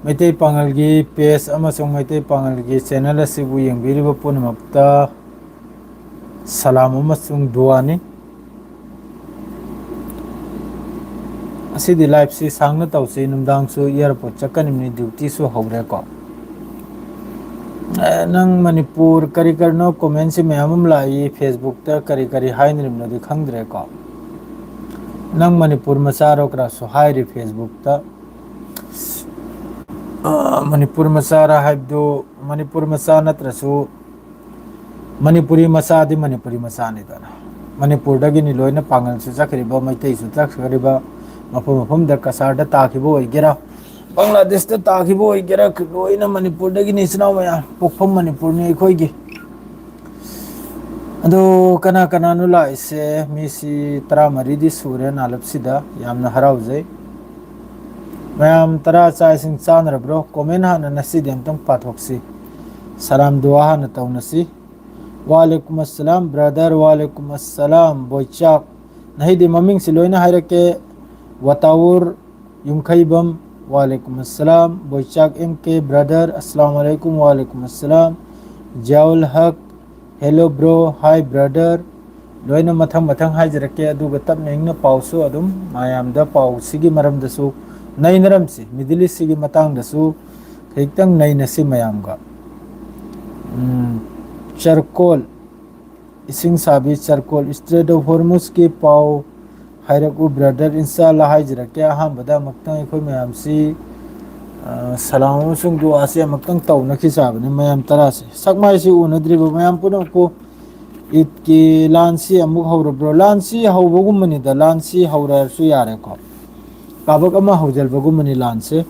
Meitei ꯄꯥꯉꯜꯒꯤ page ꯑꯃꯁꯨꯡ Meitei ꯄꯥꯉꯜꯒꯤ channel ꯑꯁꯤꯕꯨ ꯌꯦꯡꯕꯤꯔꯤꯕ ꯄꯨꯝꯅꯃꯛꯇ ꯁꯂꯥꯝ ꯑꯃꯁꯨꯡ ꯗꯨꯋꯥꯅꯤ꯫ ꯑꯁꯤꯗꯤ ꯂꯥꯏꯐꯁꯤ ꯁꯥꯡꯅ ꯇꯧꯁꯤ, ꯅꯨꯡꯗꯥꯡꯁꯨ ꯏꯌꯥꯔꯄꯣꯔꯠ ꯆꯠꯀꯅꯤꯕꯅꯤ, ꯗ꯭ꯌꯨꯇꯤꯁꯨ ꯍꯧꯔꯦꯀꯣ꯫ ꯅꯪ ꯃꯅꯤꯄꯨꯔ ꯀꯔꯤ ꯀꯔꯤꯅꯣ ꯀꯣꯃꯦꯟꯁꯤ ꯃꯌꯥꯝ ꯑꯃ ꯂꯥꯛꯏ ꯐꯦꯁꯕꯨꯛꯇ ꯀꯔꯤ ꯀꯔꯤ ꯍꯥꯏꯅꯔꯤꯕꯅꯣꯗꯤ ꯈꯪꯗ꯭ꯔꯦꯀꯣ꯫ ꯅꯪ ꯃꯅꯤꯄꯨꯔ ꯃꯆꯥꯔꯣ ꯀꯔꯥꯁꯨ ꯍꯥꯏꯔꯤ ꯐꯦꯁꯕꯨꯛꯇ꯫ ꯃꯅꯤꯄꯨꯔ ꯃꯆꯥꯔ ꯍꯥꯏꯕꯗꯨ ꯃꯅꯤꯄꯨꯔ ꯃꯆꯥ ꯅꯠꯇ꯭ꯔꯁꯨ ꯃꯅꯤꯄꯨꯔꯤ ꯃꯆꯥꯗꯤ ꯃꯅꯤꯄꯨꯔꯤ ꯃꯆꯥꯅꯤꯗꯅ꯫ ꯃꯅꯤꯄꯨꯔꯗꯒꯤꯅꯤ ꯂꯣꯏꯅ ꯄꯥꯡꯒꯜꯁꯨ ꯆꯠꯈ꯭ꯔꯤꯕ, ꯃꯩꯇꯩꯁꯨ ꯆꯠꯈ꯭ꯔꯤꯕ, ꯃꯐꯝ ꯃꯐꯝꯗ ꯀꯁꯥꯔꯗ ꯇꯥꯈꯤꯕ ꯑꯣꯏꯒꯦꯔꯥ, ꯕꯪꯒ꯭ꯂꯥꯗꯦꯁꯇ ꯇꯥꯈꯤꯕ ꯑꯣꯏꯒꯦꯔꯥ, ꯂꯣꯏꯅ ꯃꯅꯤꯄꯨꯔꯗꯒꯤꯅꯤ ꯏꯆꯤꯟ ꯏꯅꯥꯎ ꯃꯌꯥꯝ, ꯄꯣꯛꯐꯝ ꯃꯅꯤꯄꯨꯔꯅꯤ ꯑꯩꯈꯣꯏꯒꯤ꯫ ꯑꯗꯨ ꯀꯅꯥ ꯀꯅꯥꯅꯣ ꯂꯥꯛꯏꯁꯦ? ꯃꯤꯁꯤ 13ꯗꯤ ꯁꯨꯔꯦ ꯅꯥꯂꯞꯁꯤꯗ, ꯌꯥꯝꯅ ꯍꯔꯥꯎꯖꯩ꯫ ꯃꯌꯥꯝ ꯇꯔꯥ ꯆꯥꯛ ꯏꯁꯤꯡ ꯆꯥꯅꯔꯕ꯭ꯔꯣ? ꯀꯣꯃꯦꯟ ꯍꯥꯟꯅ ꯉꯁꯤꯗꯤ ꯑꯝꯇꯪ ꯄꯥꯊꯣꯛꯁꯤ꯫ ꯁꯂꯥꯝ ꯗꯨꯋꯥ ꯍꯥꯟꯅ ꯇꯧꯅꯁꯤ꯫ ꯋꯥꯂꯦꯀꯨꯝ ꯑꯁꯂꯥꯝ ꯕ꯭ꯔꯗꯔ, ꯋꯥꯂꯦꯀꯨꯝ ꯑꯁꯂꯥꯝ ꯕꯣꯏꯆꯥꯛ꯫ ꯅꯍꯩꯗꯤ ꯃꯃꯤꯡꯁꯤ ꯂꯣꯏꯅ ꯍꯥꯏꯔꯛꯀꯦ꯫ ꯋꯥꯇꯥꯋꯨꯔ ꯌꯨꯝꯈꯩꯕꯝ, ꯋꯥꯂꯦꯀꯨꯝ ꯑꯁꯂꯥꯝ, ꯕꯣꯏꯆꯥꯛ ꯑꯦꯝ ꯀꯦ ꯕ꯭ꯔꯗꯔ, ꯑꯁꯂꯥꯝ ꯑꯂꯩꯀꯨꯝ, ꯋꯥꯂꯦꯀꯨꯝ ꯑꯁꯂꯥꯝ, ꯖꯤꯌꯥꯎꯜ ꯍꯛ, ꯍꯦꯜꯂꯣ ꯕ꯭ꯔꯣ, ꯍꯥꯏ ꯕ꯭ꯔꯗꯔ꯫ ꯂꯣꯏꯅ ꯃꯊꯪ ꯃꯊꯪ ꯍꯥꯏꯖꯔꯛꯀꯦ, ꯑꯗꯨꯒ ꯇꯞꯅ ꯏꯡꯅ ꯄꯥꯎꯁꯨ ꯑꯗꯨꯝ ꯃꯌꯥꯝꯗ ꯄꯥꯎꯁꯤꯒꯤ ꯃꯔꯝꯗꯁꯨ ꯅꯩꯅꯔꯝꯁꯤ, ꯃꯤꯗꯜ ꯏꯁꯁꯤꯒꯤ ꯃꯇꯥꯡꯗꯁꯨ ꯈꯖꯤꯛꯇꯪ ꯅꯩꯅꯁꯤ ꯃꯌꯥꯝꯒ꯫ ꯆꯔꯀꯣꯜ ꯏꯁꯤꯡ ꯁꯥꯕꯤ ꯆꯔꯀꯣꯜ, ꯏꯁꯇ꯭ꯔꯦꯠ ꯑꯣꯐ ꯍꯣꯔꯃꯨꯁꯀꯤ ꯄꯥꯎ ꯍꯥꯏꯔꯛꯎ ꯕ꯭ꯔꯗꯔ, ꯏꯟꯁꯥꯜꯂꯥ ꯍꯥꯏꯖꯔꯛꯀꯦ꯫ ꯑꯍꯥꯟꯕꯗ ꯑꯃꯨꯛꯇꯪ ꯑꯩꯈꯣꯏ ꯃꯌꯥꯝꯁꯤ ꯁꯂꯥꯝ ꯑꯃꯁꯨꯡ ꯗꯨꯋꯥꯁꯤ ꯑꯃꯨꯛꯇꯪ ꯇꯧꯅꯈꯤ ꯆꯥꯕꯅꯤ ꯃꯌꯥꯝ ꯇꯔꯥꯁꯦ꯫ ꯁꯛ ꯃꯥꯏꯁꯤ ꯎꯅꯗ꯭ꯔꯤꯕ ꯃꯌꯥꯝ ꯄꯨꯝꯅꯃꯛꯄꯨ ꯏꯠꯀꯤ ꯂꯥꯟꯁꯤ ꯑꯃꯨꯛ ꯍꯧꯔꯕ꯭ꯔꯣ? ꯂꯥꯟꯁꯤ ꯍꯧꯕꯒꯨꯝꯕꯅꯤꯗ, ꯂꯥꯟꯁꯤ ꯍꯧꯔꯦ ꯍꯥꯏꯔꯁꯨ ꯌꯥꯔꯦꯀꯣ꯫ ꯀꯥꯕꯛ ꯑꯃ ꯍꯧꯖꯤꯟꯕꯒꯨꯝꯕꯅꯤ ꯂꯥꯟꯁꯦ꯫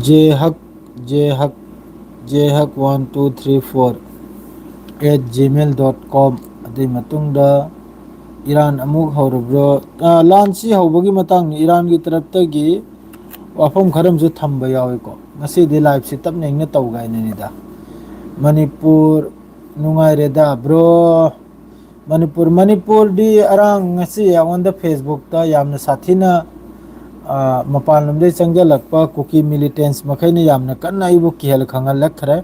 ꯖꯦꯍꯛ ꯖꯦꯍꯛ ꯖꯦꯍꯛ 1234@gmail.com꯫ ꯑꯗꯨꯏ ꯃꯇꯨꯡꯗ ꯏꯔꯥꯟ ꯑꯃꯨꯛ ꯍꯧꯔꯕ꯭ꯔꯣ? ꯂꯥꯟꯁꯤ ꯍꯧꯕꯒꯤ ꯃꯇꯥꯡꯅꯤ, ꯏꯔꯥꯟꯒꯤ ꯇꯔꯞꯇꯒꯤ ꯋꯥꯐꯝ ꯈꯔꯁꯨ ꯊꯝꯕ ꯌꯥꯎꯏꯀꯣ꯫ ꯉꯁꯤꯗꯤ ꯂꯥꯏꯐꯁꯤ ꯇꯞꯅ ꯏꯡꯅ ꯇꯧꯒꯥꯏꯅꯅꯤꯗ꯫ ꯃꯅꯤꯄꯨꯔ ꯅꯨꯡꯉꯥꯏꯔꯦꯗ ꯕ꯭ꯔꯣ꯫ ꯃꯅꯤꯄꯨꯔꯗꯤ ꯑꯔꯥꯡ ꯉꯁꯤ ꯑꯩꯉꯣꯟꯗ ꯐꯦꯁꯕꯨꯛꯇ ꯌꯥꯝꯅ ꯁꯥꯊꯤꯅ ꯃꯄꯥꯟ ꯂꯝꯗꯒꯤ ꯆꯪꯁꯤꯜꯂꯛꯄ ꯀꯨꯀꯤ ꯃꯤꯂꯤꯇꯦꯟꯁ ꯃꯈꯩꯅ ꯌꯥꯝꯅ ꯀꯟꯅ ꯑꯩꯕꯨ ꯀꯤꯍꯜ ꯈꯪꯍꯜꯂꯛꯈ꯭ꯔꯦ꯫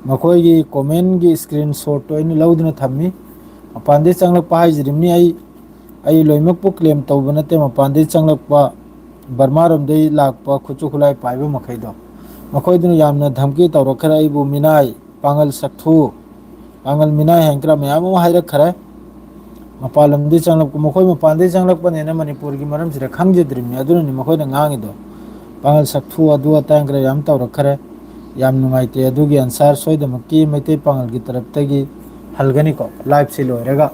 ꯃꯈꯣꯏꯒꯤ ꯀꯣꯃꯦꯟꯒꯤ ꯏꯁꯀ꯭ꯔꯤꯟ ꯁꯣꯠꯇꯣ ꯑꯩꯅ ꯂꯧꯗꯨꯅ ꯊꯝꯃꯤ꯫ ꯃꯄꯥꯟꯗꯒꯤ ꯆꯪꯂꯛꯄ ꯍꯥꯏꯖꯔꯤꯕꯅꯤ, ꯑꯩ ꯂꯣꯏꯅꯃꯛꯄꯨ ꯀ꯭ꯂꯦꯝ ꯇꯧꯕ ꯅꯠꯇꯦ꯫ ꯃꯄꯥꯟꯗꯒꯤ ꯆꯪꯂꯛꯄ, ꯕꯔꯃꯥꯔꯣꯝꯗꯒꯤ ꯂꯥꯛꯄ ꯈꯨꯠꯁꯨ ꯈꯨꯠꯂꯥꯏ ꯄꯥꯏꯕ ꯃꯈꯩꯗꯣ, ꯃꯈꯣꯏꯗꯨꯅ ꯌꯥꯝꯅ ꯙꯝꯀꯤ ꯇꯧꯔꯛꯈ꯭ꯔꯦ ꯑꯩꯕꯨ, ꯃꯤꯅꯥꯏ, ꯄꯥꯉꯜ ꯁꯛꯊꯨ, ꯄꯥꯉꯜ ꯃꯤꯅꯥꯏ ꯍꯥꯏꯟ ꯈꯔ ꯃꯌꯥꯝ ꯑꯃ ꯍꯥꯏꯔꯛꯈ꯭ꯔꯦ꯫ ꯃꯄꯥꯟ ꯂꯝꯗꯒꯤ ꯆꯪꯂꯛꯄ, ꯃꯈꯣꯏ ꯃꯄꯥꯟꯗꯒꯤ ꯆꯪꯂꯛꯄꯅꯦꯅ ꯃꯅꯤꯄꯨꯔꯒꯤ ꯃꯔꯝꯁꯤꯗ ꯈꯪꯖꯗ꯭ꯔꯤꯕꯅꯤ, ꯑꯗꯨꯅꯅꯤ ꯃꯈꯣꯏꯅ ꯉꯥꯡꯉꯤꯗꯣ꯫ ꯄꯥꯉꯜ ꯁꯛꯊꯨ ꯑꯗꯨ ꯑꯇꯥꯡ ꯈꯔ ꯌꯥꯝ ꯇꯧꯔꯛꯈ꯭ꯔꯦ꯫ ꯌꯥꯝ ꯅꯨꯡꯉꯥꯏꯇꯦ, ꯑꯗꯨꯒꯤ ꯑꯟꯁꯥꯔ ꯁꯣꯏꯗꯅꯃꯛꯀꯤ ꯃꯩꯇꯩ ꯄꯥꯉꯜꯒꯤ ꯇꯔꯞꯇꯒꯤ ꯍꯜꯒꯅꯤꯀꯣ ꯂꯥꯏꯐꯁꯤ ꯂꯣꯏꯔꯒ꯫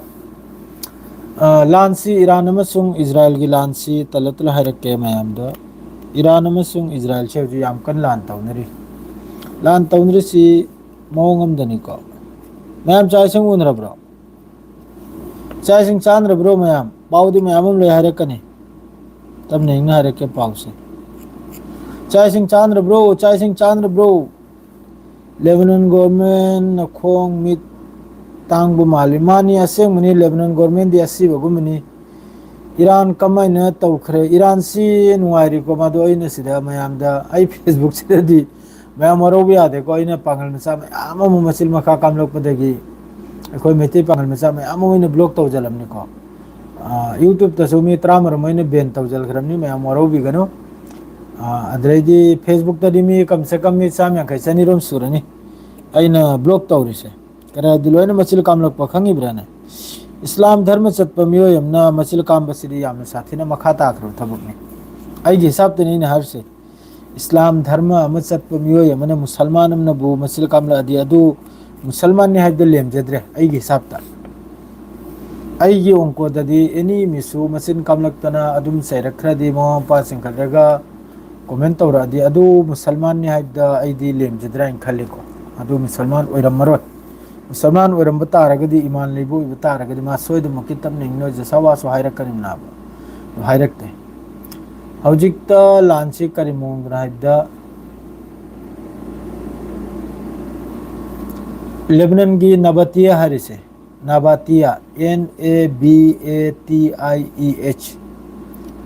ꯂꯥꯟꯁꯤ ꯏꯔꯥꯟ ꯑꯃꯁꯨꯡ ꯏꯖ꯭ꯔꯥꯏꯜꯒꯤ ꯂꯥꯟꯁꯤ ꯇꯜꯂ ꯍꯥꯏꯔꯛꯀꯦ ꯃꯌꯥꯝꯗ꯫ ꯏꯔꯥꯟ ꯑꯃꯁꯨꯡ ꯏꯖ꯭ꯔꯥꯏꯜꯁꯦ ꯍꯧꯖꯤꯛ ꯌꯥꯝ ꯀꯟꯅ ꯂꯥꯟ ꯇꯧꯅꯔꯤ꯫ ꯂꯥꯟ ꯇꯧꯅꯔꯤꯁꯤ ꯃꯑꯣꯡ ꯑꯃꯗꯅꯤꯀꯣ꯫ ꯃꯌꯥꯝ ꯆꯥꯛ ꯏꯁꯤꯡ ꯎꯅꯔꯕ꯭ꯔꯣ? ꯆꯥꯛ ꯏꯁꯤꯡ ꯆꯥꯅꯔꯕ꯭ꯔꯣ ꯃꯌꯥꯝ? ꯄꯥꯎꯗꯤ ꯃꯌꯥꯝ ꯑꯃ ꯂꯩ ꯍꯥꯏꯔꯛꯀꯅꯤ, ꯇꯞꯅ ꯏꯡꯅ ꯍꯥꯏꯔꯛꯀꯦ ꯄꯥꯎꯁꯦ꯫ ꯆꯥꯛ ꯏꯁꯤꯡ ꯆꯥꯅꯔꯕ꯭ꯔꯣ? ꯆꯥꯛ ꯏꯁꯤꯡ ꯆꯥꯅꯔꯕ꯭ꯔꯣ? ꯂꯦꯕꯅꯟ ꯒꯣꯔꯃꯦꯟꯅ ꯈꯣꯡ ꯃꯤꯠ ꯇꯥꯡꯕ ꯃꯥꯜꯂꯤ꯫ ꯃꯥꯅꯤ, ꯑꯁꯦꯡꯕꯅꯤ, ꯂꯦꯕꯅꯟ ꯒꯣꯔꯃꯦꯟꯗꯤ ꯑꯁꯤꯕꯒꯨꯝꯕꯅꯤ꯫ ꯏꯔꯥꯟ ꯀꯃꯥꯏꯅ ꯇꯧꯈ꯭ꯔꯦ? ꯏꯔꯥꯟꯁꯤ ꯅꯨꯡꯉꯥꯏꯔꯤꯀꯣ, ꯃꯗꯨ ꯑꯩꯅ ꯁꯤꯗ ꯃꯌꯥꯝꯗ ꯑꯩ ꯐꯦꯁꯕꯨꯛꯁꯤꯗꯗꯤ ꯃꯌꯥꯝ ꯋꯥꯔꯧꯕ ꯌꯥꯗꯦꯀꯣ꯫ ꯑꯩꯅ ꯄꯥꯡꯒꯜ ꯃꯆꯥ ꯃꯌꯥꯝ ꯑꯃ ꯃꯆꯤꯟ ꯃꯈꯥ ꯀꯥꯝꯂꯛꯄꯗꯒꯤ ꯑꯩꯈꯣꯏ ꯃꯩꯇꯩ ꯄꯥꯉꯜ ꯃꯆꯥ ꯃꯌꯥꯝ ꯑꯃ ꯑꯣꯏꯅ ꯕ꯭ꯂꯣꯛ ꯇꯧꯁꯤꯜꯂꯝꯅꯤꯀꯣ꯫ ꯌꯨꯇ꯭ꯌꯨꯕꯇꯁꯨ ꯃꯤ 13 ꯑꯩꯅ ꯕꯦꯟ ꯇꯧꯁꯤꯟꯈ꯭ꯔꯕꯅꯤ, ꯃꯌꯥꯝ ꯋꯥꯔꯧꯕꯤꯒꯅꯨ꯫ ꯑꯗꯩꯗꯤ ꯐꯦꯁꯕꯨꯛꯇꯗꯤ ꯃꯤ ꯀꯝꯁꯦ ꯀꯝ ꯃꯤ 150 200 ꯁꯨꯔꯅꯤ ꯑꯩꯅ ꯕ꯭ꯂꯣꯛ ꯇꯧꯔꯤꯁꯦ꯫ ꯀꯔꯗꯤ ꯂꯣꯏꯅ ꯃꯆꯤꯜ ꯀꯥꯝꯂꯛꯄ ꯈꯪꯉꯤꯕ꯭ꯔꯥꯅꯦ? ꯏꯁꯂꯥꯝ ꯙꯔꯃ ꯆꯠꯄ ꯃꯤꯑꯣꯏ ꯑꯃꯅ ꯃꯆꯤꯜ ꯀꯥꯝꯕꯁꯤꯗꯤ ꯌꯥꯝꯅ ꯁꯥꯊꯤꯅ ꯃꯈꯥ ꯇꯥꯈ꯭ꯔꯕ ꯊꯕꯛꯅꯤ꯫ ꯑꯩꯒꯤ ꯍꯤꯁꯥꯞꯇꯅꯤ ꯑꯩꯅ ꯍꯥꯏꯔꯤꯁꯦ꯫ ꯏꯁꯂꯥꯝ ꯙꯔꯃ ꯑꯃ ꯆꯠꯄ ꯃꯤꯑꯣꯏ ꯑꯃꯅ ꯃꯨꯁꯜꯃꯥꯟ ꯑꯃꯅꯕꯨ ꯃꯆꯤꯜ ꯀꯥꯝꯂꯛꯑꯗꯤ ꯑꯗꯨ ꯃꯨꯁꯜꯃꯥꯟꯅꯤ ꯍꯥꯏꯕꯗ ꯂꯦꯝꯖꯗ꯭ꯔꯦ ꯑꯩꯒꯤ ꯍꯤꯁꯥꯞꯇ꯫ ꯑꯩꯒꯤ ꯑꯣꯡꯀꯣꯗꯗꯤ ꯑꯦꯅꯤ ꯃꯤꯁꯨ ꯃꯆꯤꯟ ꯀꯥꯝꯂꯛꯇꯅ ꯑꯗꯨꯝ ꯆꯩꯔꯛꯈ꯭ꯔꯗꯤ, ꯃꯃꯥ ꯃꯄꯥ ꯆꯤꯡꯈꯠꯂꯒ ꯀꯣꯃꯦꯟ ꯇꯧꯔꯛꯑꯗꯤ ꯑꯗꯨ ꯃꯨꯁꯜꯃꯥꯟꯅꯤ ꯍꯥꯏꯕꯗ ꯑꯩꯗꯤ ꯂꯦꯝꯖꯗ꯭ꯔꯥ ꯍꯥꯏꯅ ꯈꯜꯂꯤꯀꯣ꯫ ꯑꯗꯨ ꯃꯨꯁꯜꯃꯥꯟ ꯑꯣꯏꯔꯝꯃꯔꯣꯏ꯫ ꯃꯨꯁꯜꯃꯥꯟ ꯑꯣꯏꯔꯝꯕ ꯇꯥꯔꯒꯗꯤ, ꯏꯃꯥꯟ ꯂꯩꯕ ꯑꯣꯏꯕ ꯇꯥꯔꯒꯗꯤ ꯃꯥ ꯁꯣꯏꯗꯅꯃꯛꯀꯤ ꯇꯞꯅ ꯏꯡꯅ ꯖꯁꯥꯋꯥꯁꯨ ꯍꯥꯏꯔꯛꯀꯅꯤ ꯅꯥꯕ, ꯍꯥꯏꯔꯛꯇꯦ꯫ ꯍꯧꯖꯤꯛꯇ ꯂꯥꯟꯁꯤ ꯀꯔꯤ ꯃꯑꯣꯡꯗꯅꯣ ꯍꯥꯏꯕꯗ, ꯂꯦꯕꯅꯟꯒꯤ ꯅꯕꯥꯇꯤꯌꯥ ꯍꯥꯏꯔꯤꯁꯦ, ꯅꯕꯥꯇꯤꯌꯥ, NABATIEH,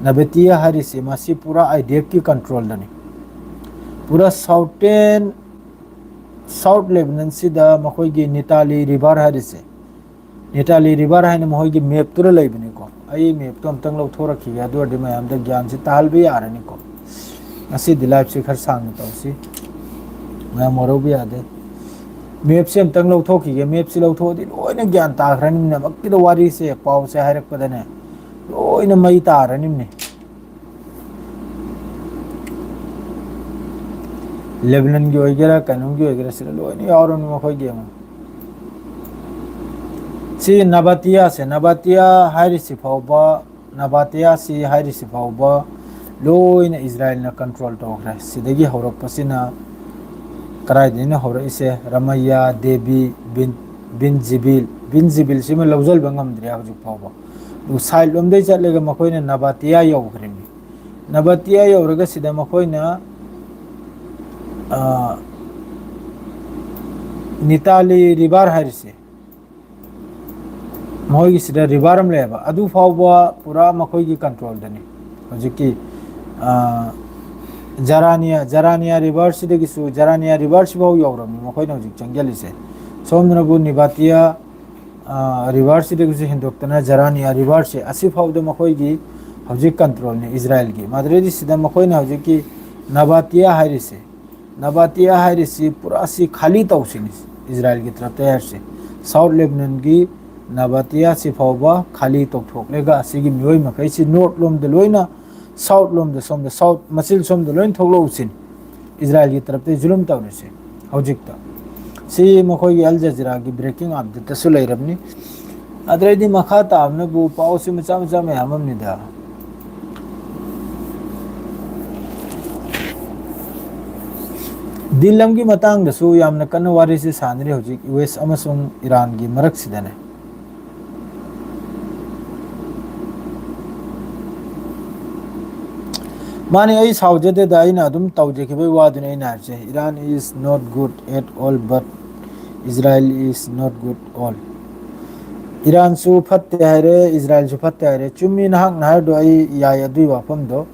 Nabatea harise masi pura IDF ki control dani. Pura South Lebanon sida makoi gi Nitali River harise. Nitali River haine makoi gi map tura laibani ko. Ai map to amtang lau thora ki adu adi mayam da gyan si tahal bi arani ko. Asi dilap si khar sang to si. Mayam moro bi ade. Map se amtang lau tho ki map si lau tho di loina gyan ta khrani na makki da wari se paw se hairak padane. Loina mai ta arani ne. Lebanon की वगैरह कानून की वगैरह से लो नहीं और उनमें कोई गेम सी नबातिया हाई सिफाउबा नबातिया सी हाई सिफाउबा लो इन इजराइल ना कंट्रोल तो रहा है सीधे हौरक पसीना कराई देने हौरक इसे रमैया देवी बिन जिबिल से में लवजल बंगम दरिया जो फाउबा तो साइड लम्बे चलेगा मकोई ने नबातिया योगरेंगे नबातिया योगरेगा सीधे मकोई ना Nitali River harise mahoi gi sida river am leba adu fawba pura makoi gi control dani hojiki Jarania River sida gi su Jarania River sibaw yawram makoi na hojik changali se somna bu Nabatea River sida gi su hindoktana Jarania River se asi fawda makoi gi hojik control ne Israel gi madredi sida makoi na hojiki Nabatea harise Nabatea harise pura si khali tawsinis Israel की तरफ तैयार से south Lebanon की Nabatea से फावबा खाली तो ठोकलेगा असीगी मियोई मकई से नॉर्थ लोम द लोइना साउथ लोम द सोम द साउथ मसिल सोम द लोइन थोगलो उसिन इजराइल की तरफ ते जुलुम तवने से हौजिकता सी मखोई अल जजीरा की ब्रेकिंग अपडेट तसु लैरबनी अद्रेदी मखा ताबने बु पाउ से मचा मचा में हमम निदा दिल्लम की मतंग दसु यामना कन्न वारी से सानरे होजिक यूएस अमसुंग ईरान की मरक सिदने माने आई साउजदे दाइना अदुम तौजे के बे वादने नारजे Iran is not good at all but Israel is not good all Iran सु फत्ते हरे इजराइल सु फत्ते हरे चुम्मी नहक नार दो आई याय अदुई वाफम दो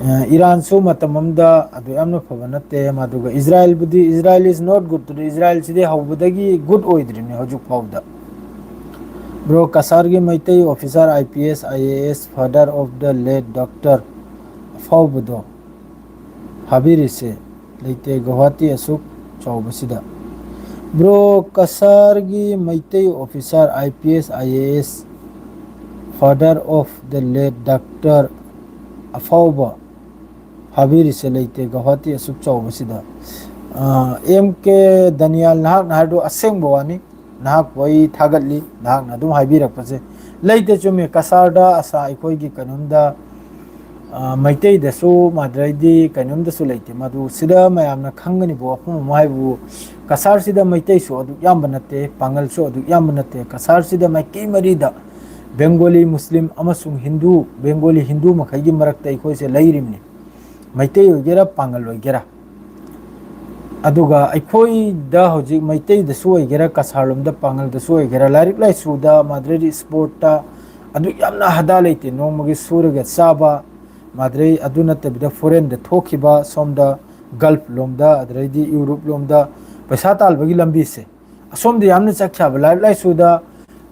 Iran so matamamda adu amna phabanate maduga Israel budi Israel is not good to Israel side hawbudagi good oidrini hojuk phawda bro kasar gi maitai officer IPS IAS father of the late doctor phawbudo habiri se leite Guwahati asuk chawbasida bro kasar gi maitai officer IPS IAS father of the late doctor afawba Habiri se leite Guwahati asuk chawbasida MK Daniel nahak nahadu aseng bawani nahak boi thagatli nahak na dum haibirak pase leite chume kasarda asa ikoi gi kanunda maitei da su madraidi kanunda su leite madu sida mayamna khangani bo apum maibu kasar sida maitei su adu yamba nate pangal su adu yamba nate kasar sida maikei marida Bengali Muslim amasung Hindu Bengali Hindu makai gi marakta ikoi se lairimni Maitei ogera pangal ogera aduga aikoi da hoji maitei da su ogera kasarlum da pangal da su ogera larik lai suda madredi sport ta adu yamna hada leite nomagi suraga saba madrei aduna tabida foreign da thokiba somda gulf lomda adredi europe lomda paisa talbagi lambi se asomda yamna chakcha larik lai suda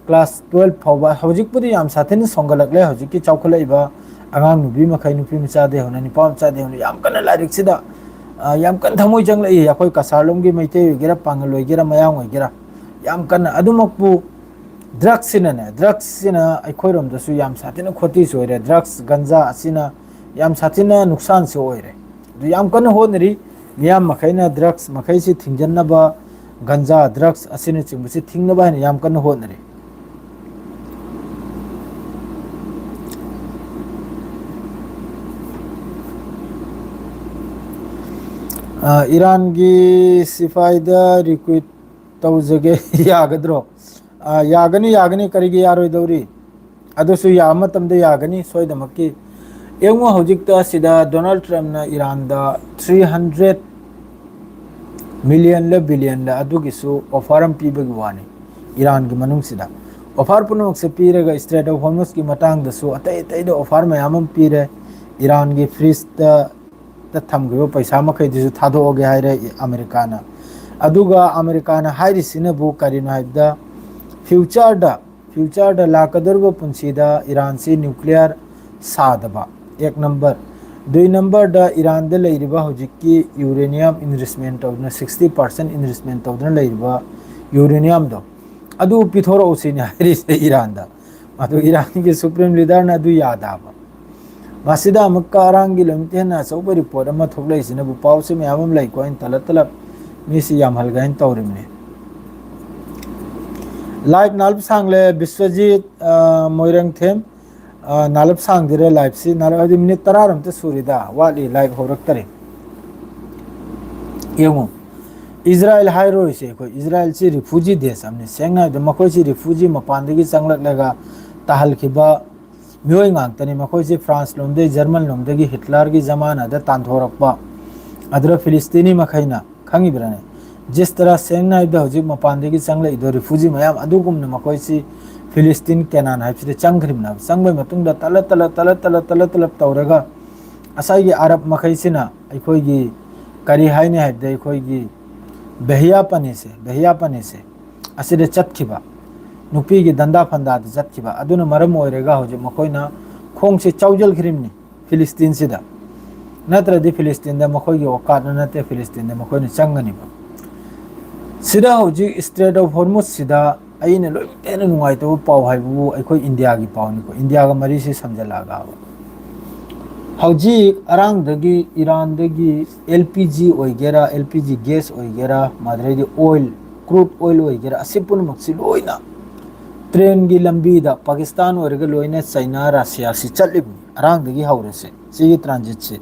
class 12 phawba hojik pudi yam satheni songalak lai hojik ki chawkhala iba angang nubi makai nupi machade hona ni pam chade hona yam kana larik sida yam kan thamoi jang lai yakoi kasarlom gi maitei gera pangal gera mayang gera yam kana adumakpu drugs sina aikhoirom dasu yam satina khoti soire drugs ganja asina yam satina nuksan se oire yam kana honri yam makaina drugs makai si thingjanna ba ganja drugs asina chingsi thingna ba yam kana honri Iran की सिफाइदा recruit तौजगे यागद्रो यागनी करिगे यारोइदौरी अदुसु यामतमदे यागनी सोइदमक्की एंगो हौजिकता सिदा Donald Trump ना Iran दा 300 million ले billion ला अदुगिसु ऑफरम पीबगी वानी Iran की मनुंग सिदा offer पुनमक से पीरेगा straight of Hormuz की मतांग दसु अतै अतै दो ऑफर मयाम पीरे ईरान की फ्रीज द थमगिबो पैसा मखै दिसु थादोगे हाइरे अमेरिकाना अदुगा अमेरिकाना हाइरिसिनबु करिनो हाइबदा फ्यूचर द लाकदरबो पुंसीदा ईरान से न्यूक्लियर सादबा एक नंबर दुई नंबर द ईरान द लेरिबा हुजिकी uranium investment of 60% investment of लेरिबा यूरेनियम दो अदु पिथोरो उसिनि हाइरिसे ईरान दा अदु ईरान की सुप्रीम लीडर ना अदु यादाबा मासिदा मक्का अरांगी लमतेना सौबा रिपोर्ट अमा थोकलाइसिनबु पाउसे मयाम लाइको इन तलतलब मिसी याम हलगाइन तौरिमने लाइव नालब सांगले विश्वजीत मोइरंग थेम नालब सांगदिरे लाइव सी नालब मिनिट 10 रमते सुरिदा वाली लाइव होरक्तरे येमो इजराइल हाइरो से को इजराइल से रिफ्यूजी देश हमने सेंगना द मखोय से रिफ्यूजी मपानदगी चंगलकलेगा ताहलखिबा मियोय ngang मखोय से फ्रांस लोमदे जर्मन लोमदगी हिटलर की जमाना द तांथोरकपा अदर फिलिस्तीनी मखैना खंगिब्राने जिस तरह सेंगना द हजिक मपानदगी चंगले इदो रिफ्यूजी मयाम अदुगुमन मखोय से फिलिस्तीन केनान हाइबसे चंगख्रिमना चंगबे मतुंगदा तल तौरगा असाइगी अरब मखैसिना अखोयगी करी हाइने हाइबदे अखोयगी बेहिया पने से असिदे चतखिबा नुपी की दंदा फंदा चतखिबा अदुना मरम ओइरेगा होजे मखोयना खोंग से चौजल खरिमनी फिलिस्तीन सिदा नत्रदि फिलिस्तीन दा मखोयगी औकात नते फिलिस्तीन दा मखोयना चंगनिबा सिदा होजी स्ट्रेट ऑफ हॉर्मुज सिदा अइने लोइतेन नुंगाइतो पाव हाइबु अखोय इंडिया की पावनिको इंडिया का मरी से समझलागा हौजी अरांगदगी ईरान दगी एलपीजी ओइगेरा एलपीजी गैस ओइगेरा माद्रेदी ऑयल क्रूड ऑयल ओइगेरा असिपुन मक्सी लोइना ट्रेन की लंबी दा पाकिस्तान ओइरगा लोइना चाइना रशिया से चलिबनि अरांगदगी हौरसे सी ट्रांजिट से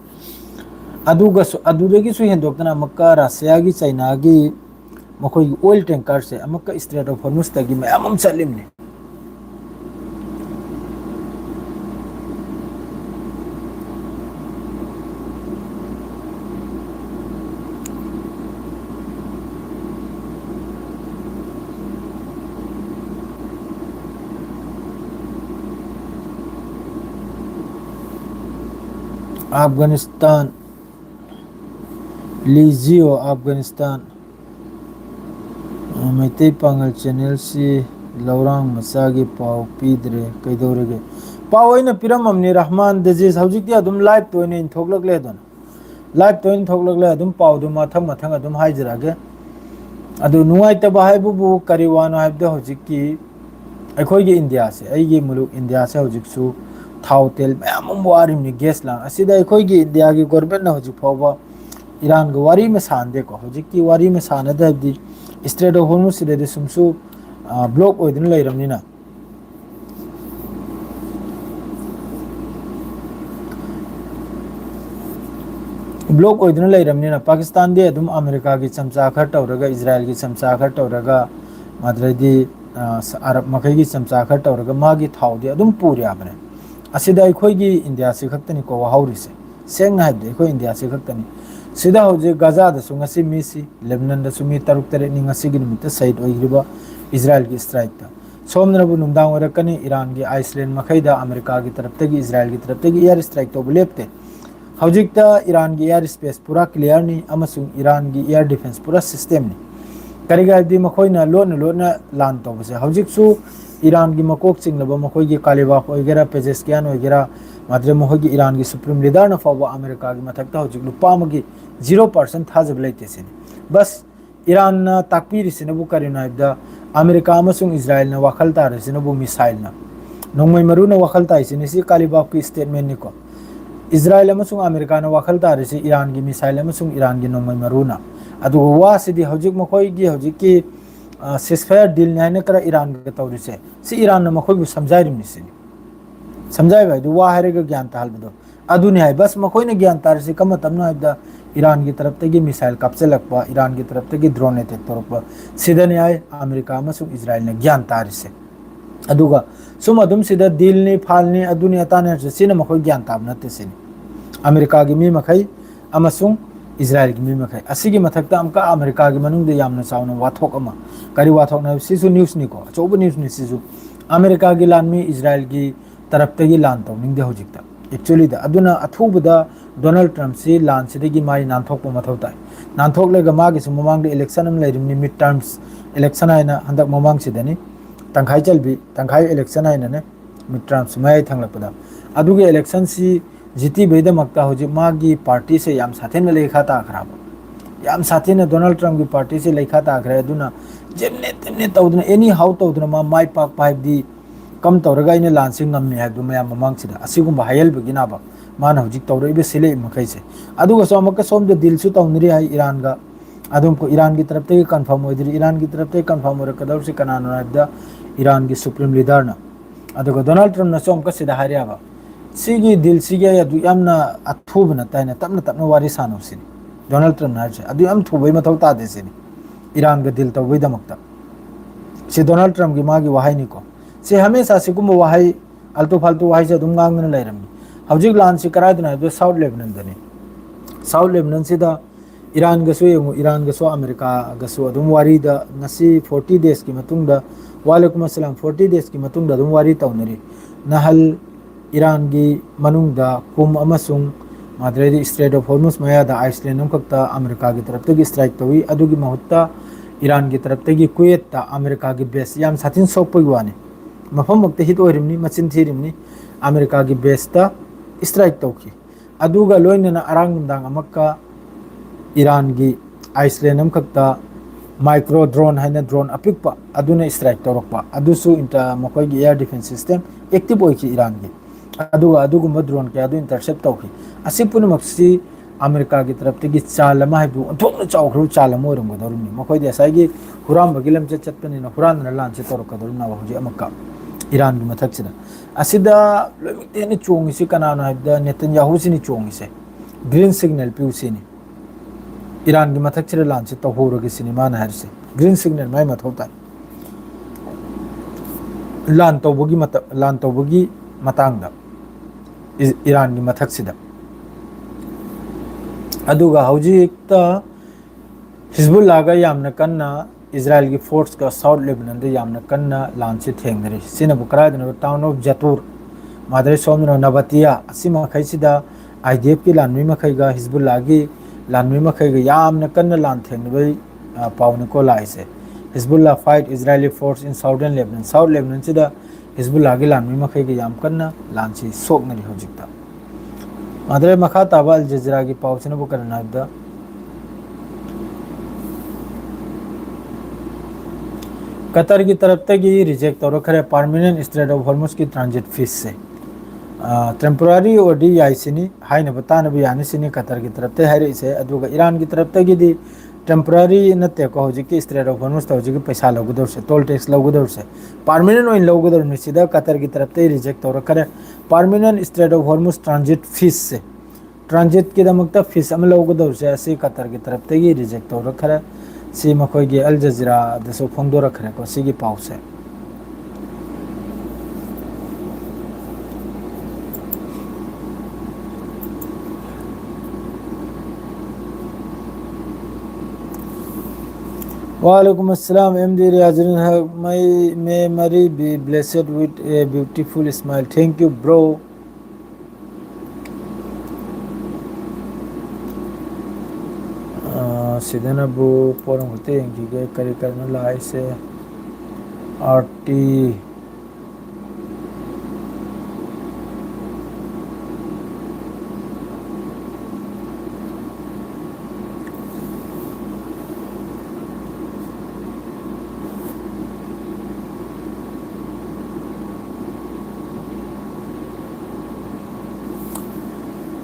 अदुदगी सु हेंदोक्तना मक्का रशिया की चाइना की मखोई ऑयल टैंकर से अमक्का स्ट्रेट ऑफ हॉर्मुज तगी मयाम चलिबनि अफगानिस्तान लीजियो अफगानिस्तान मैते पांगल चैनल से लौरांग मसा की पाव पीदरे कईदौरगे पाव अइना पिरममनि रहमान दजीज हौजिकति अदुम लाइव तोइने इनथोकलकले दन लाइव तोइन थोकलकले अदुम पाव दु मथंग मथंग अदुम हाइजरागे अदु नुंगाइतबा हाइबुबु करिवानो हाइबदे हौजिकि अखोयगी इंडिया से अइगी मुलुक इंडिया से हौजिकसु थाव तेल मैम वारिमनि गैस लांग असिदा अखोयगी इंडिया की गवर्नमेंट ना हौजिक फावबा ईरान को वारी में सानदे को हौजिकि वारी में सानदे हबदि स्ट्रेट ऑफ हॉर्मुज सिदे सुमसु ब्लॉक ओइदन लैरमनिना ब्लॉक ओइदन लैरमनिना पाकिस्तान दे अदुम अमेरिका की चमचा खर तौरगा इजराइल की चमचा खर तौरगा माद्रदी अरब मखै की चमचा खर तौरगा मागी थाव दे अदुम पूर्याबने असिदा अखोयगी इंडिया से खक्तनी को हाउरिसे सेंगना हाइबदे अखोय इंडिया से खक्तनी सिदा होजे गाजा दसु ngasi मिसी लेबनान दसु मी तरुक तरे नि ngasi गी निमित्त सहिद ओइग्रिबा इजराइल की स्ट्राइक ता सोमनरबु नुमदांग ओरकनी ईरान की आइसलैंड मखैदा अमेरिका की तरफ तगी इजराइल की तरफ तगी एयर स्ट्राइक तो लेपते हौजिकता ईरान की एयर स्पेस पूरा क्लियर नि अमसुंग ईरान की एयर डिफेंस पूरा सिस्टम नि करिगादि मखोयना लोना लान तोबसे हौजिकसु ईरान की मकोक चिंगलबा मखोयगी कालिबाफ ओइगेरा पेजेस्कियान ओइगेरा माद्रे मखोयगी ईरान की सुप्रीम लीडर न फावा अमेरिका की मथकता हौजिक लुपामगी 0% थाजब लेतेसिन बस ईरान न ताकपीरिसिनबु करिनाइबदा अमेरिका अमसुंग इजराइल न वखल तारसिनबु मिसाइल न नोंमै मरु न वखल ताइसिनिसि कालिबाफ की स्टेटमेंट निको इजराइल अमसुंग अमेरिका न वखल तारसि ईरान की मिसाइल अमसुंग ईरान की नोंमै मरु न अदु वासिदि हौजिक मखोयगी हौजिकि सिसफायर डील नाइने करा ईरान के तौरिसे सि ईरान न मखोयबु समझाइरिमिसिनि समझाइ भाई दु वा हरेगा ज्ञान तालबदो अदुनि हाय बस मखोयने ज्ञान तारसि कम तमना हायदा ईरान की तरफ तगी मिसाइल कापचलकपा ईरान की तरफ तगी ड्रोन अटैक तोरपा सिदने आय अमेरिका अमसुंग इजराइल ने ज्ञान तारिसे अदुगा सुम अदुम सिदा डील नि फालनि अदुनि अताने सिने मखोय ज्ञान ताब नते सिनि अमेरिका की मी मखै अमसुंग इजराइल की मी मखै असिगी मथकता अमका अमेरिका की मनुंग दे यामना चावना वाथोक अमा करी वाथोक ना सिसु न्यूज़ निको अचोब न्यूज़ नि सिसु अमेरिका की लानी इजराइल की तरफ की लान तौनिंगदे हौजिकता एक्चुअली अदुना अथुबदा डोनाल्ड ट्रम्प से लान सिदगी माई नानथोक मथौ ताई नानथोक लेगा मागी सु ममांग इलेक्शन अम लेरिमनि मिड टर्म्स इलेक्शन आइना हंदक ममांग सिदनी तंखाई चलबी तंखाई इलेक्शन आइना ने मिड टर्म्स माई थांगलपदा अदुगे इलेक्शन सी जीती बेदमक्ता हौजि मागी पार्टी से याम साथेन लेखा ताखराब याम साथेन डोनाल्ड ट्रम्प की पार्टी से लेखा ताखरे अदुना जेमने तेमने तौदना एनी हाउ तौदना मा माई पाक पाइबदी कम तौरगा इन lancing ngam ne hadu maya mamang sida asigum hayal begina ba mana hojik tawre be sile makai se aduga so amaka som de dil su tawnri hai iran ga adum ko iran की तरफ te confirm होइदरी iran की तरफ te confirm होर कदर से कनानो दा iran की supreme leader ना aduga donald trump na som ka sida haria ba sigi dil sigi ya du yamna athub na taina tapna wari sanu sin donald trump na je adu yam thubai ma thauta de sin iran ga dil tawbai da makta si donald trump की मागी वहाई नि को से हमेशा सिगुम वहाई Alto फाल्टो वहाई से दुम गांगन लेरमनी हौजिक लान से करादना दो साउथ लेबनान दने साउथ लेबनान से दा ईरान गसो यमु ईरान गसो अमेरिका गसो दुम वारी दा नसी 40 डेज की मतुंग दा वालेकुम अस्सलाम 40 डेज की मतुंग दा दुम वारी तौनरी नहल ईरान की मनुंग दा कुम अमसुंग माद्रेदी स्ट्रेट ऑफ हॉर्मुज मया दा आइसलैंड नमकता अमेरिका की तरफ तक स्ट्राइक तवी अदुगी महत्ता ईरान की तरफ तक कुवैत ता अमेरिका की बेस याम साथिन सोपगवानी मफम मक्ते हित ओरिमनी मचिन थीरिमनी अमेरिका की बेस्ता स्ट्राइक तौकी अदुगा लोइनना अरांग दांग अमक्का ईरान की आइसलैंड अमखक्ता माइक्रो ड्रोन हाइना ड्रोन अपिकपा अदुना स्ट्राइक तौरकपा अदुसु इंटर मकोई एयर डिफेंस सिस्टम एक्टिव ओइकी ईरान की अदुगा अदुगुम ड्रोन के अदु इंटरसेप्ट तौकी असि पुनमक्सी अमेरिका की तरफ तक चाल है अंथोन चाख्रु चाल होरमगदरनी मखोदी असाई हुरांबगी लमचे चटपनिना हुरान लान से तौरकदरना हौजी अमक्का ईरान की मथक्सिदा असिदा लोइमितेनि चोंगिसि कनानो हाइबदा नेतन्याहुसिनि चोंगिसे ग्रीन सिग्नल पिउसिनि ईरान की मथक्सिदा लान से तौहोरगे सिनेमा ना हरसे ग्रीन सिग्नल माय मथौता लान तौबगी मतंगदा ईरान की मथक्सिदा अदुगा हौजिकता हिजबुल्लाह गा यामना कन्ना इजराइल की फोर्स का साउथ लेबनान दे यामना कन्ना लान से थेंगरे सिना बुकरादन टाउन ऑफ जतूर मादरे सोमनो नबतिया असिमा खैसिदा आईडीएफ की लानमी मखैगा हिजबुल्लाह की लानमी मखैगा यामना कन्ना लान थेंगबे पाउन को लाइसे Hezbollah fight Israeli force in south Lebanon सिदा हिजबुल्लाह की लानमी मखैगा याम कन्ना लान से सोकनरी हौजिकता मादरे मखा ताबा अल जजीरा की पाउचना बुकरना दा कतर की तरफ तक ये रिजेक्ट और खरे परमानेंट स्ट्रेट ऑफ हॉर्मुज की ट्रांजिट फीस से टेम्पोररी और डी आई सिनी हाई न बताना भी यानी सिनी कतर की तरफ तक है इसे अदुगा ईरान की तरफ तक दी टेम्पोररी नते को हो जी स्ट्रेट ऑफ हॉर्मुज तो जी पैसा लगोदर से टोल टैक्स लगोदर से परमानेंट ओइन लगोदर में सीधा कतर की तरफ तक रिजेक्ट और खरे permanent strait of Hormuz transit fee से ट्रांजिट की दमकता फीस अम लगोदर से ऐसे कतर की तरफ तक रिजेक्ट और खरे सी मखोगी अल जजीरा दसो फोंदो रखरे को सी की पाउस है वालेकुम अस्सलाम एमडी रियाजुद्दीन है may Mary be blessed with a beautiful smile. Thank you bro. सीधे बो पोरम होते हैं कि गए करी करने लाए से आरटी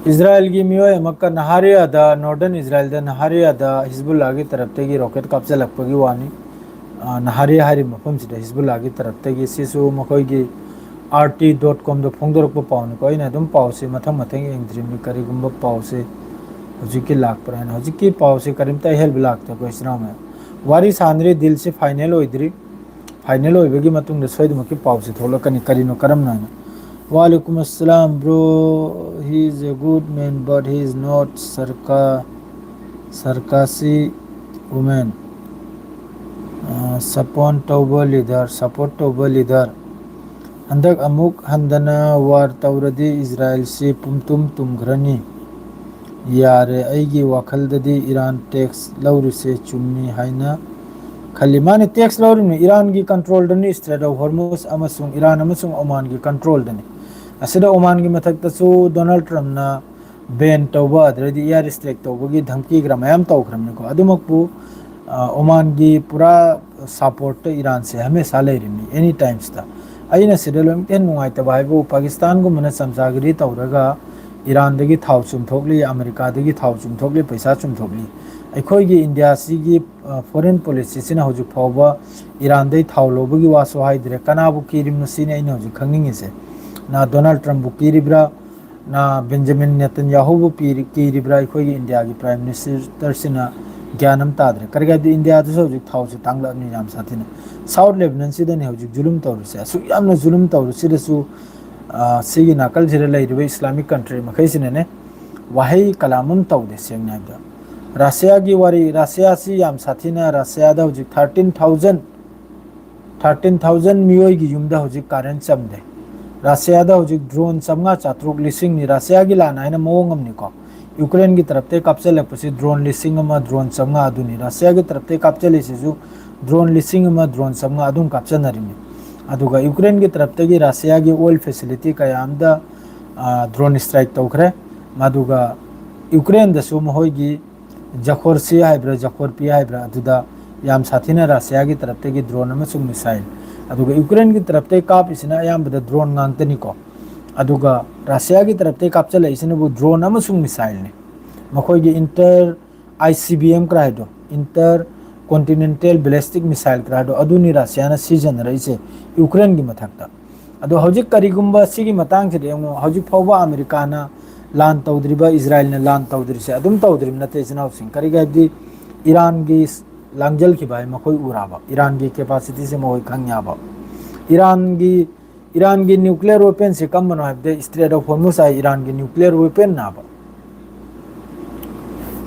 इजराइल की मियोय मक्का नहारिया दा नॉर्दर्न इजराइल दा नहारिया दा हिजबुल्लाह की तरफ तक रॉकेट कापचा लगपगी वानी नहारिया हारी मफम से हिजबुल्लाह की तरफ तक सिसु मकोई की rt.com द फोंदोरप पाउन को इना दुम पाउ से मथम मथंग एंड्रीम करीगुम पाउ से हुजिकी लाख पर है हुजिकी पाउ से करीमता हेल्प लाखता को इसरा में वारी सांद्रे दिल से फाइनल होइद्री फाइनल होइबगी मतुंग द सोइदमकी पाउ से थोलकनी करिनो करम ना वालेकुम अस्सलाम bro he is a good man but he is not sarkasi woman support to leader हंदक अमुक हंदना वार तौरदी इजराइल से पुमतुम तुमग्रनी यारे अईगी वाखलददी ईरान टैक्स लौरिसे चुम्मी हाइना खली माने टैक्स लौरिनी ईरान की कंट्रोल दनी स्ट्रेट ऑफ हॉर्मुज अमसुंग ईरान अमसुंग ओमान की कंट्रोल दनी असिदा ओमान की मथक्तसु डोनाल्ड ट्रम्प ना बैन तौबा अदरदी एयर स्ट्राइक तौबगी धमकी ग्रा मयाम तौखरमनिको अदुमकपु ओमान की पूरा सपोर्ट ईरान से हमेशा लेरिनी एनी टाइम्स ता अइना सिदा लोमतेन नुंगाइतबा हाइबु पाकिस्तान गु मन समझागरी तौरगा ईरान दगी थाव चुमथोकली अमेरिका दगी थाव चुमथोकली पैसा चुमथोकली अखोइगी इंडिया सिगी फॉरेन पॉलिसी सिना हुजुक फावबा ईरान दई थाव लोबगी वासो हाइद्रे कनाबु किरिम सिने अइना हुजुक खंगनिंगिसे ना डोनाल्ड ट्रम्प बु किरिब्रा ना बेंजामिन नेतन्याहू बु किरिब्रा अखोइगी इंडिया की प्राइम मिनिस्टर सिना ज्ञानम ताद्रे करगादि इंडिया दसो हुजुक थाव से तांगलानि याम साथिना साउथ लेबनान सिदने हुजुक जुलुम तौरसे असु यामना जुलुम तौरसिदसु सिगी नाकल जिरे लैरिबा इस्लामिक कंट्री मखैसिने वाहै कलामम तौदे सेंगनाबदा रशिया की वारी रशिया सी याम साथिना रशिया दा हुजुक 13,000 मियोई की युमदा हुजुक कारण चमदे रशिया दा हुजुक ड्रोन चमगा चात्रुक लिसिंग नि रशिया की लाना है मोंगम निको यूक्रेन की तरफ ते कापचल पसी ड्रोन लिसिंग अमा ड्रोन चमगा अदुनी रशिया की तरफ ते कापचल सिसु ड्रोन लिसिंग अमा ड्रोन चमगा अदुम कापचनरिनि अदुगा यूक्रेन की तरफ ते रशिया की ऑयल फैसिलिटी कयामदा ड्रोन स्ट्राइक तौखरे मदुगा यूक्रेन दसु महोइगी जखोरसी हाइब्रा जखोरपी हाइब्रा अदुदा याम साथिना रशिया की तरफ ते ड्रोन अमसुंग मिसाइल अदुगा यूक्रेन की तरफ ते कापिसिना अयामबदा ड्रोन गांगतनिको अदुगा रशिया की तरफ ते कापचल इसनबु ड्रोन अमसुंग मिसाइल ने मखोइगी इंटर आईसीबीएम क्राइडो इंटर कॉन्टिनेंटल बैलिस्टिक मिसाइल क्राइडो अदुनी रशिया ना सीजन रइसे यूक्रेन की मथक्ता अदो हौजिक करिगुंबा सिगी मतंग से देमो हौजिक फौबा अमेरिका ना लान तौद्रिबा इजराइल ने लान तौद्रिसे अदुम तौद्रिम नते जनाव सिंह करिगादी ईरान की लांगजल की भाई मखोई उराबा ईरान की कैपेसिटी से मोई खंगयाबा ईरान की न्यूक्लियर वेपन से कम बनो है स्ट्रेट ऑफ हॉर्मुज है ईरान की न्यूक्लियर वेपन नाबा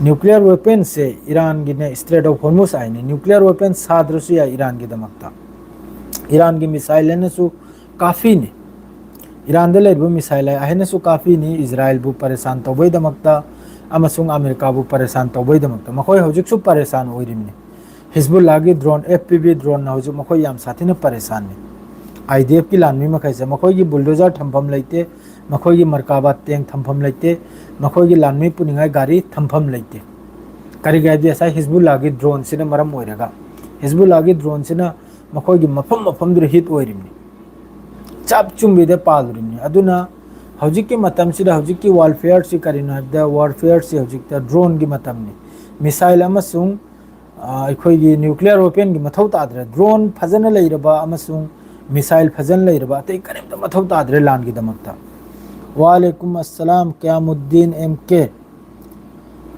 न्यूक्लियर वेपन से ईरान की ने स्ट्रेट ऑफ हॉर्मुज है न्यूक्लियर वेपन साद्रसु या ईरान की दमकता ईरान की मिसाइल ने सु काफी ने ईरान दे लेबो मिसाइल है ने सु काफी ने इजराइल बु परेशान तौबै दमकता अमसुंग अमेरिका बु परेशान तौबै दमकता मखोय हौजिक सु परेशान होइरिमने हिजबुल्लाह की ड्रोन एफपीवी ड्रोन ना हौजिक मखोय याम साथिने परेशान ने आईडीएफ की लानमी मखैसे मखोय की बुलडोजर थंफम लेते मखोय की मरकाबा टैंक थंफम लेते मखोय की लानमी पुनिंगाय गाड़ी थंफम लेते करिगायदि ऐसा हिजबुल्लाह की ड्रोन सिने मरम ओइरेगा हिजबुल्लाह की ड्रोन सिना मखोय की मफम दुर हिट ओइरिमनी चाप चुम्बिदे पालुरिमनी अदुना हौजिक की मतम सिदा हौजिक की वारफेयर से करिनो हबदा वारफेयर से हौजिक ता ड्रोन की मतमनी मिसाइल अमसुंग अखोय की न्यूक्लियर वेपन की मथौ ताद्रे ड्रोन फजन लेइरबा अमसुंग मिसाइल फजन लेइरबा ते करिम त मथौ ताद्रे लान की दमकता वालेकुम अस्सलाम क़यामुद्दीन MK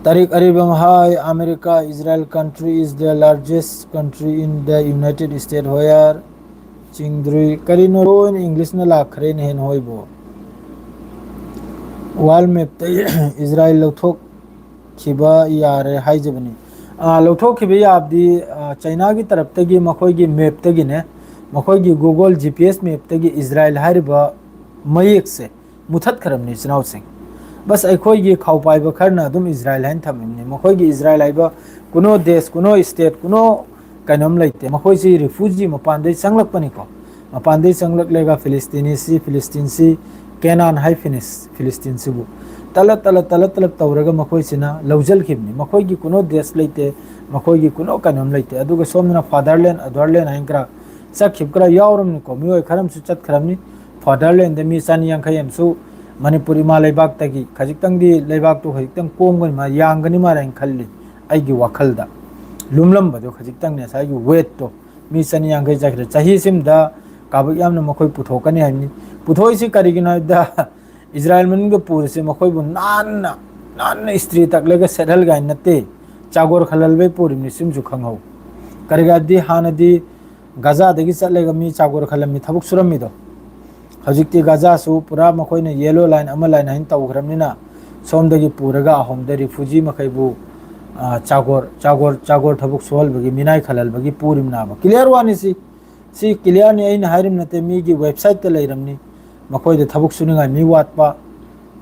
Tariq Aribam, hi, America, Israel country is the largest country in the United States where Chingdri Karino in English na lakhre ne hen hoibo. Wall map Israel lauthok khiba yare hai jabani. Lauthok khiba ya abdi China की तरफ तगी मखोई की map तगी ने मखोई की Google GPS map तगी Israel Hariba मयक से मुथत खरम ने चनाव सिंह बस अखोई की खाव पाइबा खरना दुम इजराइल हन थमिने मखोई की इजराइल आइबा कुनो देश कुनो स्टेट कुनो कनम लेते मखोई से रिफ्यूजी मपानदे संगलकपनी को मपानदे संगलक लेगा फिलिस्तीन सी केनान हाई फिलिस्तीन सिबु तल तौरगा मखोई सिना लौजल खिबनी मखोई की कुनो देश लेते मखोई की कुनो कनम लेते अदुगा सोमना फादरलैंड अदरलैंड हाइंकरा सखिबकरा यावरमनि को मियोय खरम सु चत खरमनी फादरलैंड दे मी सान यांखयम सु मणिपुरी मा लेबाक तगी खजिक्तंगदी लेबाक तो खजिक्तंग कोमगन मा यांगनी मा रंग खल्ली आइगी वाखलदा लुमलम बदो खजिक्तंग ने साइगी वेट तो मी सनी यांगै जखरे चाही सिमदा काबक यामन मखोय पुथोकनी हाइनी पुथोइसि करिगिना दा इजराइल मन के पूरे से मखोय बु नान स्त्री तक लेगा सेटल गाइन नते चागोर खललबे पूरी निसिम जु खंगौ करगादी हानदी गजा दगी चलेगा मी चागोर खलमी थबुक सुरमिदो हजिक्ति गजा सु पूरा मखोय ने येलो लाइन अमा लाइन हाइन तौग्रमनिना सोमदगी पूरगा होमदे रिफ्यूजी मखैबु चागोर थबुक सोहल बगी मिनाय खलल बगी पूरिम नाबा क्लियर वानी सी सी क्लियर ने अइन हाइरम नते मी की वेबसाइट ते लेरमनी मखोय दे थबुक सुनिंगा मी वाटपा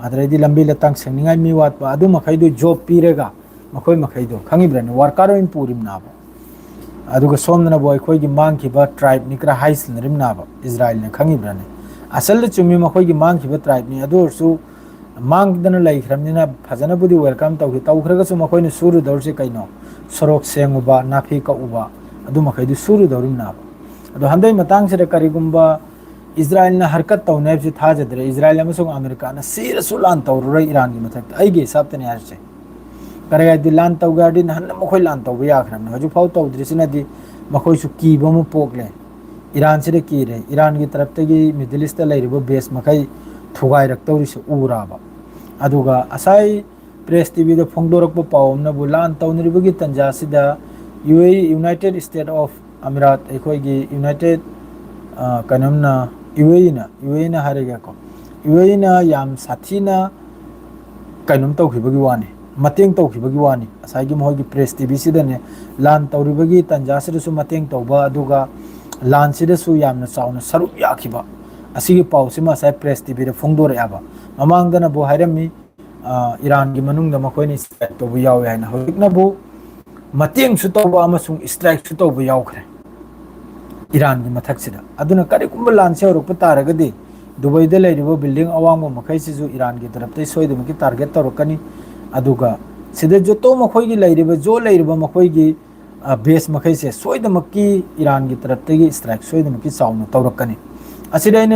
अदरदी लंबी लतांग सेंनिंगा मी वाटपा अदु मखै दु जॉब पीरेगा मखोय मखै दु खंगिब्रने वर्कर ओइन पूरिम नाबो अदुगा सोमना बॉय खोय की मांग की बा ट्राइब निकरा हाइस नरिम नाबो इजराइल ने खंगिब्रने असल चुमी मखोय की मांग की बा ट्राइब नि अदुरसु मांग दना लाइख्रमनिना फजना बुदी वेलकम तौखि तौख्रगसु मखोयने सुरु दौरसे कैनो सरok सेंगुबा नाफी का उबा अदु मखै दु सुरु दौरिम नाबो अदु हंदै मतंग से करिगुम्बा इजराइल ना हरकत तौने से थाजद्रे इजराइल अमसुंग अमेरिका ना सीरसु लान तौरुरै ईरान की मथक अइगे हिसाब तने हरसे करेगा दि लान तौगाडी नहन मखोय लान तौबा याखरम हजु फाउ तौद्रिसिना दि मखोय सु कीबम पोकले ईरान से कीरे ईरान की तरफ तगी मिडिल ईस्ट लेरिबो बेस मखै थुगाई रक्तौरिसे उराबा अदुगा असाई प्रेस टीवी दो फोंदोरकबो पावमनबु लान तौनरिबगी तंजासिदा यूएई यूनाइटेड स्टेट ऑफ अमीरात एखोयगी यूनाइटेड कनमना यूएई ना हारेगा को यूएई ना याम साथीना कनम तौखिबगी वानी मतेंग तौखिबगी वानी असाइगी मोहगी प्रेस टीवी सिदने लान तौरिबगी तंजासिदसु मतेंग तौबा अदुगा लान सिदसु यामना चाउना सरुप याखिबा असिगी पाउसिमा साइ प्रेस टीवी दे फोंदोरयाबा ममांगदना बो हाइरमी ईरान की मनुंग द मखोयनि स्ट्राइक तौबा यावे हाइना होइकनाबु मतेंग सु तौबा अमसुंग स्ट्राइक सु तौबा यावखरे ईरान की मथक्सिदा अदुना करिकुम्बा लान से औरप तारगदि दुबई दे लेरिबो बिल्डिंग अवांगो मखैसिजु ईरान की तरफ तै सोइदमकी टारगेट तौरकनी अदुगा सिदे जो तो मखोयगी लेरिबो जो लेरिबो मखोयगी बेस मखैसे सोइदमकी ईरान की तरफ तै स्ट्राइक सोइदमकी चाउना तौरकनी असिदा इन